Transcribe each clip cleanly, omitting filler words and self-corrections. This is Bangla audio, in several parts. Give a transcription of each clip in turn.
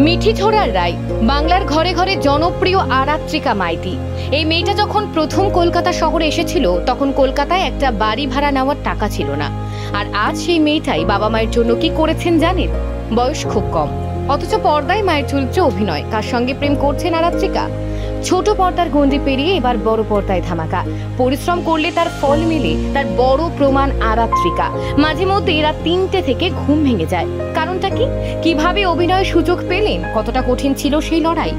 মিঠি ছোড়ার রায় বাংলার ঘরে ঘরে জনপ্রিয় আরাত্রিকা মাইতি। এই মেয়েটা যখন প্রথম কলকাতা শহরে এসেছিল তখন কলকাতায় একটা বাড়ি ভাড়া নেওয়ার টাকা ছিল না। আর আজ সেই মেয়েটাই বাবা মায়ের জন্য কি করেছেন জানেন? বয়স খুব কম, অথচ পর্দায় মায়ের চরিত্রে অভিনয়। কার সঙ্গে প্রেম করছেন আরাত্রিকা? ছোট পর্দার গণ্ডি পেরিয়ে এবার বড় পর্দায় ধামাকা। পরিশ্রম করলে তার ফল মেলে, তার বড় প্রমাণ আরাত্রিকা। মাঝে মধ্যে রাত ৩টে থেকে ঘুম ভেঙে যায়। কারণটা কি? কিভাবে অভিনয়ের সুযোগ পেলেন? কতটা কঠিন ছিল সেই লড়াই?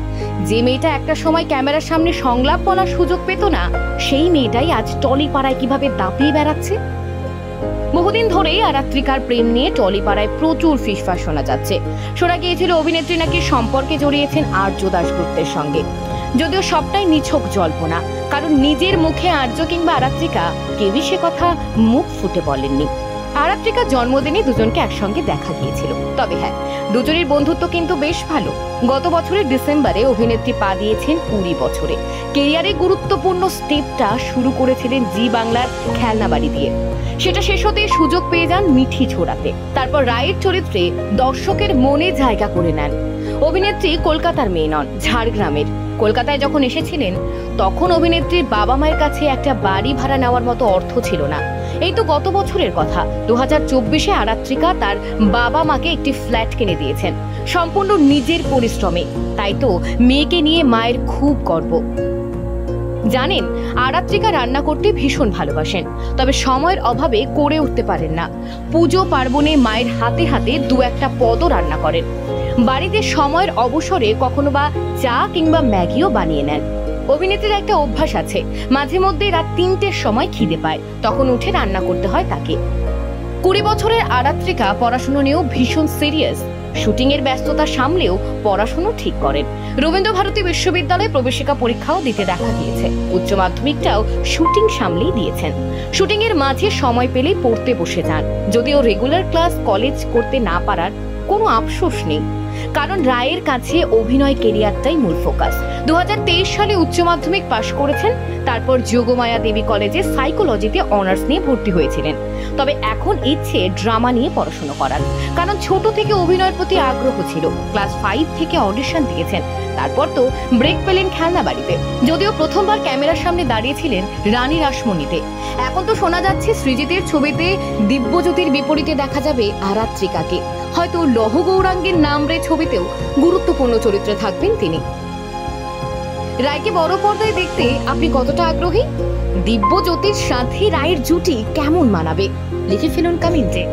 যে মেয়েটা একটা সময় ক্যামেরার সামনে সংলাপ বলার সুযোগ পেত না, সেই মেয়েটাই আজ টলিপাড়ায় কিভাবে দাপিয়ে বেড়াচ্ছে। বহুদিন ধরেই আরাত্রিকার প্রেম নিয়ে টলিপাড়ায় প্রচুর ফিসফাস শোনা যাচ্ছে। শোনা গিয়েছিল অভিনেত্রী নাকি সম্পর্কে জড়িয়েছেন আর্য দাশগুপ্তের সঙ্গে। যদিও সবটাই নিছক জল্পনা, কারণ নিজের মুখে আর্য কিংবা আরাত্রিকা কেউই সে কথা মুখ ফুটে বলেননি। আরাত্রিকার জন্মদিনে দুজনকে একসঙ্গে দেখা গিয়েছিল। তবে হ্যাঁ, দুজনের বন্ধুত্ব কিন্তু বেশ ভালো। গত বছরের ডিসেম্বরে অভিনেত্রী পা দিয়েছেন ২০ বছরে। কেরিয়ারে গুরুত্বপূর্ণ স্টেপটা শুরু করেছিলেন জি বাংলার খেলনা বাড়ি দিয়ে। সেটা শেষ হতে সুযোগ পেয়ে যান মিঠি ছোড়াতে। তারপর রায়ের চরিত্রে দর্শকের মনে জায়গা করে নেন। অভিনেত্রী কলকাতার মেয়ে নন, ঝাড়গ্রামের। কলকাতায় যখন এসেছিলেন তখন অভিনেত্রীর বাবা মায়ের কাছে একটা বাড়ি ভাড়া নেওয়ার মতো অর্থ ছিল না। এই তো গত বছরের কথা, ২০২৪-এ আরাত্রিকা তার বাবা মাকে একটি ফ্ল্যাট কিনে দিয়েছেন সম্পূর্ণ নিজের পরিশ্রমে। তাই তো মেয়েকে নিয়ে মায়ের খুব গর্ব। জানেন, আরাত্রিকা রান্না করতে ভীষণ ভালোবাসেন, তবে সময়ের অভাবে করে উঠতে পারেন না। পুজো পার্বণে মায়ের হাতে হাতে দু একটা পদও রান্না করেন। বাড়িতে সময়ের অবসরে কখনো বা চা কিংবা ম্যাগিও বানিয়ে নেন। অভিনেত্রীর একটা অভ্যাস আছে, মাঝে মধ্যে রাত ৩টের সময় খিদে পায়, তখন উঠে রান্না করতে হয় তাকে। ২০ বছরের আরাত্রিকা পড়াশুনো নিয়েও ভীষণ সিরিয়াস। শুটিং এর ব্যস্ততা সামলেও পড়াশুনো ঠিক করেন। রবীন্দ্রভারতী বিশ্ববিদ্যালয়ে প্রবেশিকা পরীক্ষাও দিতে দেখা গিয়েছে। উচ্চ মাধ্যমিকটাও শুটিং সামলেই দিয়েছেন। শুটিং এর মাঝে সময় পেলেই পড়তে বসে যান। যদিও রেগুলার ক্লাস কলেজ করতে না পারার কোনো আফসোস নেই, কারণ রায়ের কাছে অভিনয় কেরিয়ারটাই মূল ফোকাস। ২০২৩ সালে উচ্চ মাধ্যমিক পাশ করেছেন। তারপর যোগমায়া দেবী কলেজে সাইকোলজিতে অনার্স নিয়ে ভর্তি হয়েছিলেন। তবে এখন ইচ্ছে ড্রামা নিয়ে পড়াশোনা করার, কারণ ছোট থেকে অভিনয়ের প্রতি আগ্রহ ছিল। ক্লাস 5 থেকে অডিশন দিয়েছেন। তারপর তো ব্রেক পেলেন খেলনা বাড়িতে। যদিও প্রথমবার ক্যামেরার সামনে দাঁড়িয়েছিলেন রানী রাসমণিতে। এখন তো শোনা যাচ্ছে সৃজিতের ছবিতে দিব্যজ্যোতির বিপরীতে দেখা যাবে আরাত্রিকাকে। হয়তো লৌহ গৌরাঙ্গের নাম রে ছবিতেও গুরুত্বপূর্ণ চরিত্রে থাকবেন তিনি। রায়কে বড় পর্দায় দেখতে আপনি কতটা আগ্রহী? দিব্যজ্যোতির সাথে রায়ের জুটি কেমন মানাবে? লিখে ফেলুন কমেন্টে।